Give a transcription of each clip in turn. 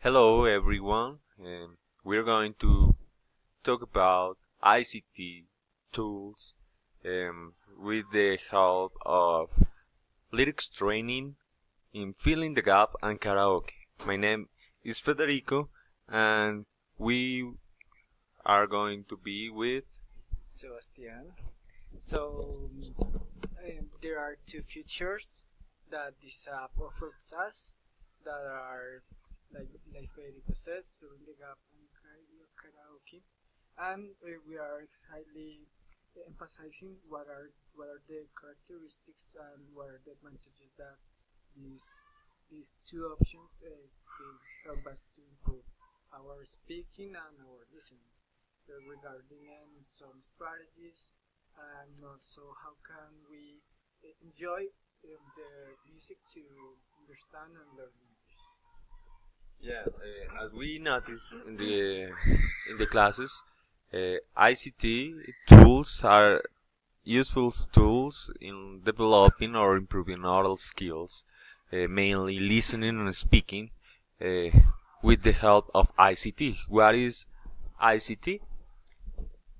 Hello everyone. We're going to talk about ICT tools with the help of lyrics training in filling the gap and karaoke. My name is Federico and we are going to be with Sebastian. So there are two features that this app offers us that are like Federico says, filling the gap and karaoke, and we are highly emphasizing what are the characteristics and what are the advantages that these two options will help us to improve our speaking and our listening regarding some strategies and also how can we enjoy the music to understand and learn English. as we notice in the classes, ICT tools are useful tools in developing or improving oral skills, mainly listening and speaking, uh, with the help of ICT. What is ICT?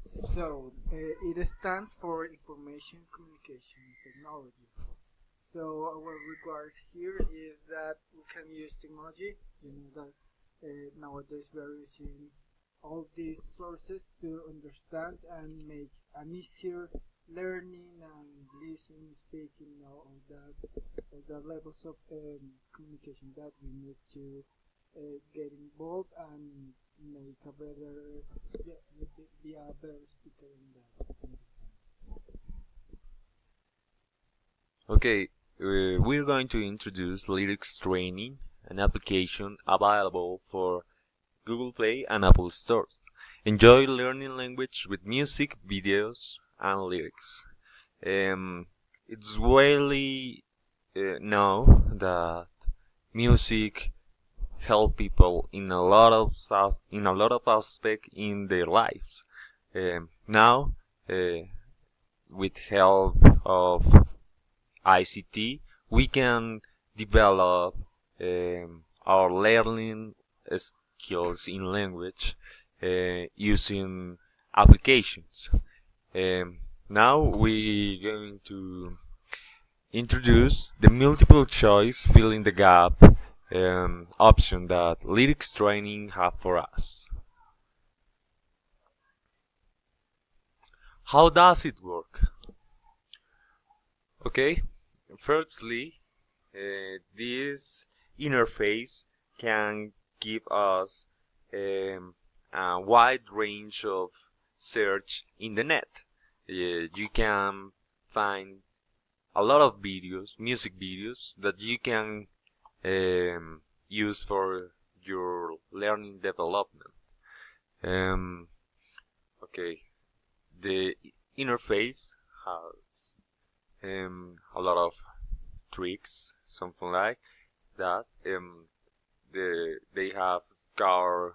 So it stands for Information Communication Technology. So our regard here is that we can use technology. You know that nowadays we are using all these sources to understand and make an easier learning and listening, speaking, all the levels of communication that we need to get involved and make a better, yeah, be a better speaker in that. Okay, we're going to introduce lyrics training, an application available for Google Play and Apple Store. Enjoy learning language with music, videos, and lyrics. It's widely known that music help people in a lot of aspects in their lives. Now, uh, with help of ICT, we can develop our learning skills in language using applications. Now we're going to introduce the multiple choice fill in the gap option that lyrics training have for us. How does it work? Okay, firstly, this interface can give us a wide range of search in the net. You can find a lot of videos, music videos that you can use for your learning development. Um, okay, the interface has a lot of tricks, something like that. They have scar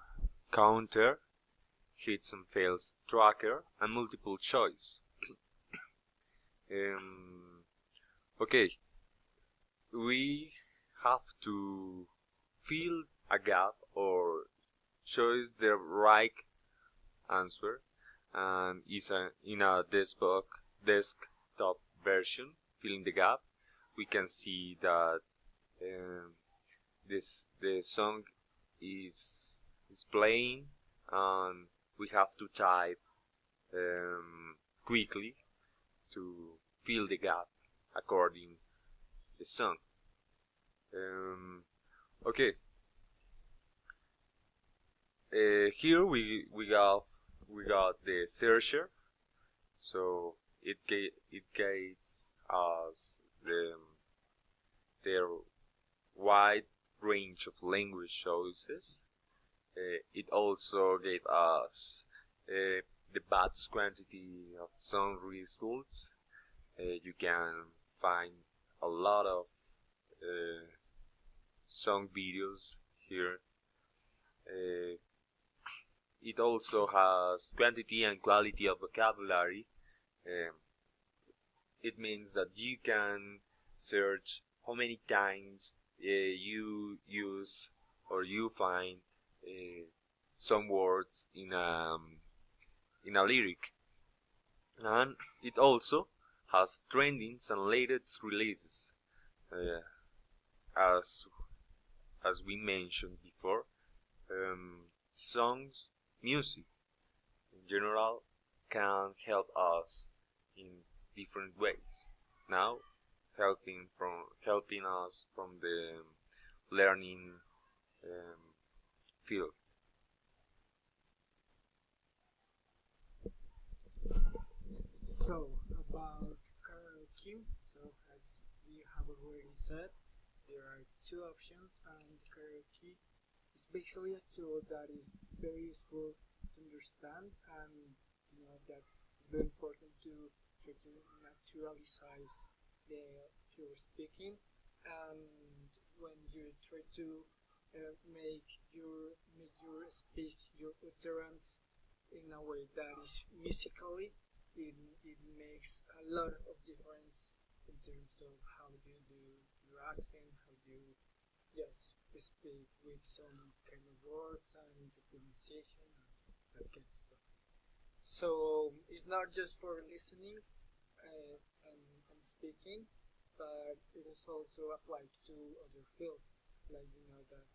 counter, hits and fails tracker, and multiple choice. Um, okay, we have to fill a gap or choose the right answer, and is in a desktop version. Filling the gap, we can see that um, the song is playing, and we have to type quickly to fill the gap according the song. Um, okay, here we got the searcher, so it gives us their wide range of language choices. It also gave us the vast quantity of song results. You can find a lot of uh, song videos here. Uh, it also has quantity and quality of vocabulary. Um, it means that you can search how many times you use or you find some words in a lyric. And it also has trendings and latest releases. Uh, as we mentioned before, songs, music in general can help us in different ways. Now, helping us from the learning um, field. So about karaoke, so as we have already said, there are two options, and karaoke is basically a tool that is very useful to understand, and that it's very important to try to naturalize the your speaking, and when you try to make your speech, your utterance in a way that is musically, it makes a lot of difference in terms of how you do your accent, how you just speak with some kind of words and your pronunciation and that kind of stuff. So it's not just for listening and speaking, but it is also applied to other fields. Like that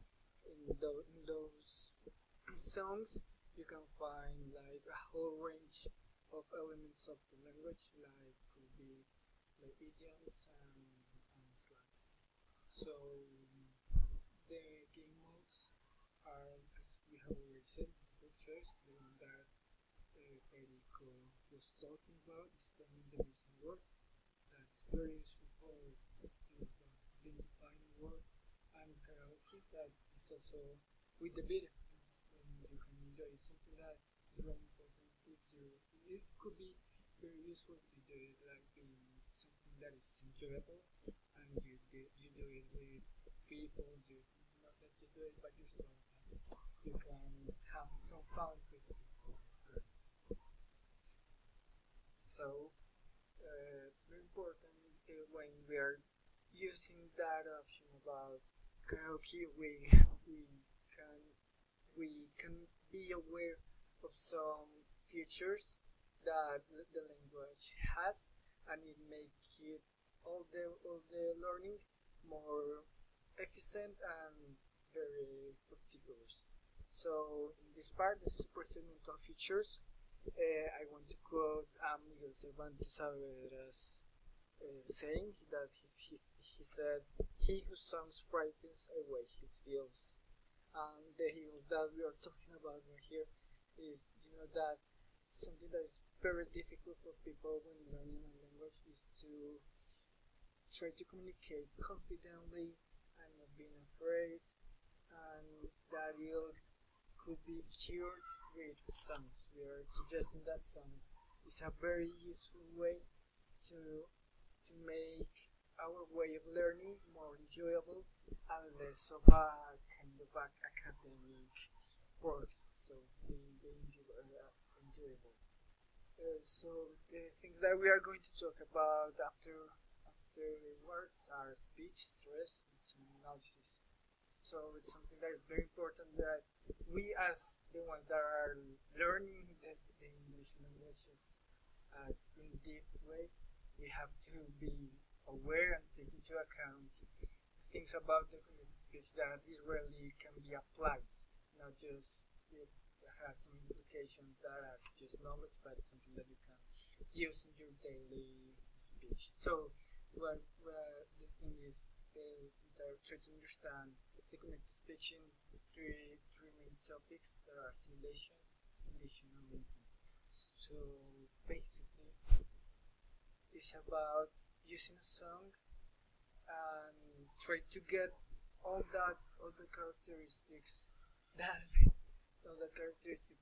in those songs you can find like a whole range of elements of the language, like could be like idioms and slangs. So the game modes are, as we have already said, multiple choice, the one that Federico was talking about, is finding the missing words. That's very useful for to identifying words, and karaoke, that is also with the beat, when you can enjoy something that is very important with you. It could be very useful to do it like in something that is enjoyable, and you do it with people. You not just do it by yourself. You can have some fun with people, friends. So it's very important when we are using that option about karaoke. Can we can be aware of some features that the language has, and it make it all the learning more efficient and very fructiferous. So in this part, the supersegmental features, I want to quote Miguel Cervantes Saavedra's saying that he said, "He who songs frightens away his ills." And the hills that we are talking about right here is, that something that is very difficult for people when learning a language is to try to communicate confidently and not being afraid, and that ill could be cured with songs. We are suggesting that songs is a very useful way to make our way of learning more enjoyable and less of a kind of academic course. So being enjoyable. So the things that we are going to talk about afterwards are speech, stress, and some analysis. So it's something that is very important that we, as the ones that are learning the English languages as in deep way, we have to be aware and take into account things about the cognitive speech that it really can be applied, not just it has some implications that are just knowledge, but something that you can use in your daily speech. So, the thing is, try to understand the cognitive speech in three main topics. There are simulation, and linking. So basically, it's about using a song and try to get all the characteristics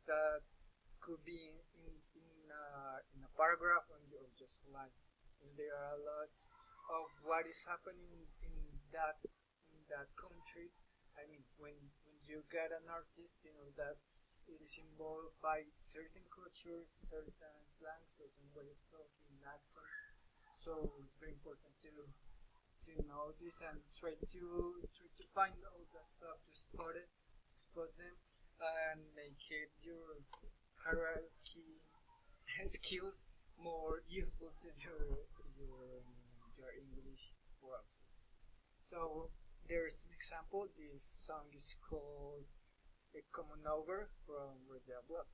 that could be in a paragraph or just a line. And there are a lot of what is happening in that country. I mean, when you get an artist, that it is involved by certain cultures, certain slang, certain way of talking, accents. So it's very important to know this and try to find all the stuff to spot them, and make it your hierarchy skills more useful to your English process. So there's an example. This song is called "A Common Over" from Roger Block.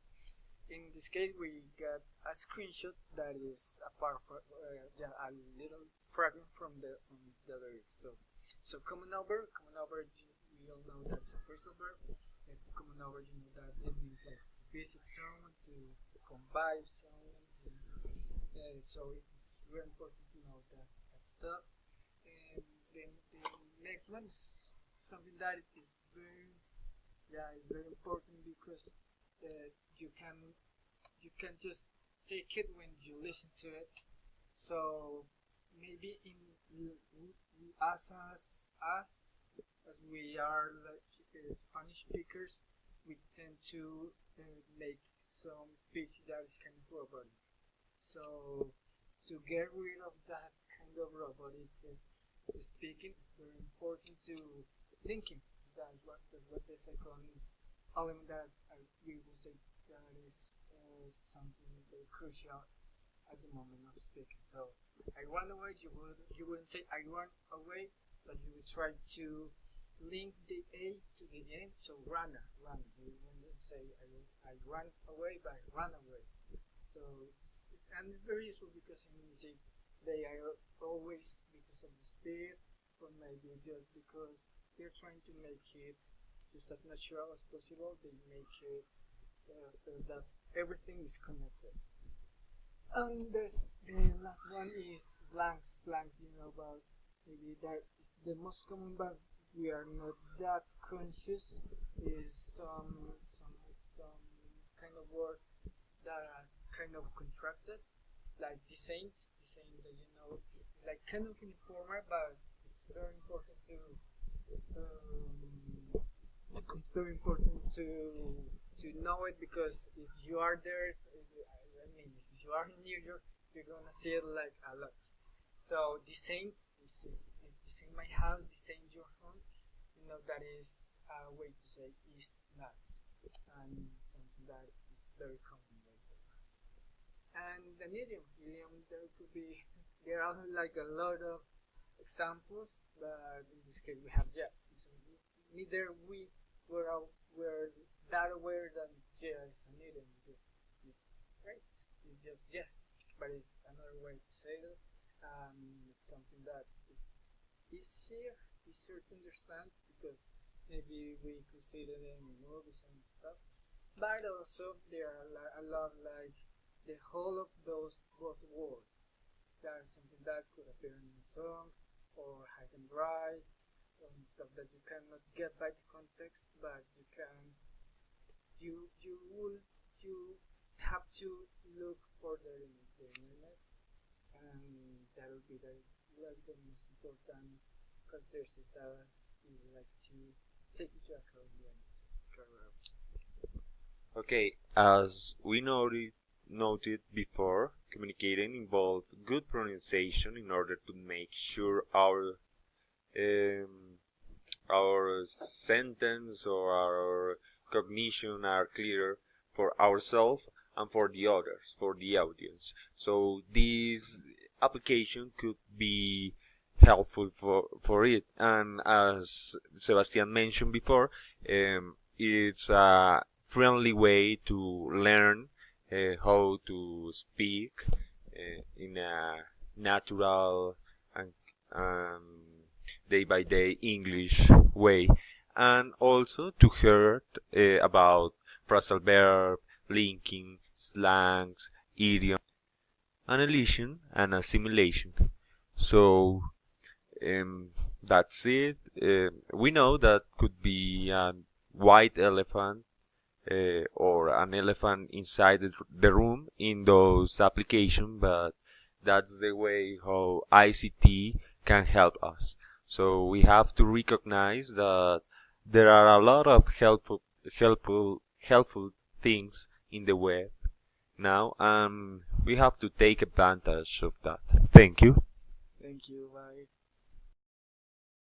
In this case, we got a screenshot that is a part of yeah, a little fragment from the lyrics. So common over. We all know that's a phrasal verb. And common over, you know that it means like to visit someone, to come by someone. So it's very important to know that stuff. And then the next one is something that is very, yeah, it's very important because you can just take it when you listen to it. So maybe in as we are like Spanish speakers, we tend to make some speech that is kind of robotic. So to get rid of that kind of robotic speaking, it's very important to thinking. That's what the second element that we will say that is something very crucial at the moment of speaking. So I run away. You wouldn't say I run away, but you would try to link the A to the end. So run. You wouldn't say I run away, but I run away. So it's very useful because in music they are always because of the speed, or maybe just because they're trying to make it just as natural as possible. They make it that everything is connected. And the last one is slangs. You know about maybe that it's the most common, but we are not that conscious. Is some kind of words that are kind of contracted, like the same that you know, it's like kind of informal, but it's very important to know it because if you are there, I mean, if you are in New York, you're gonna see it like a lot. So the saint is the same my house, the same your home. You know that is a way to say is not, and something that is very common right there. And an idiom there are like a lot of examples, but in this case we have yeah. So neither we were that aware that yeah is an idiom because it's right. It's just yes, but it's another way to say it. It's something that is easier to understand because maybe we could see it in movies and stuff. But also there are a lot like the whole of those both words. That is something that could appear in a song or hide and dry and stuff that you cannot get by the context, but you have to look further in the internet, and that will be like the most important characteristic that we would like to take into account when it's career. Okay, as we noted before, communicating involves good pronunciation in order to make sure our sentence or our cognition are clear for ourselves and for the others, for the audience. So this application could be helpful for it. And as Sebastian mentioned before, it's a friendly way to learn how to speak in a natural and day by day English way, and also to hear about phrasal verb, linking, slangs, idiom, and elision and assimilation. So that's it. We know that could be a white elephant or an elephant inside the room in those applications, but that's the way how ICT can help us. So we have to recognize that there are a lot of helpful things in the web now, and we have to take advantage of that. Thank you. Thank you. Bye.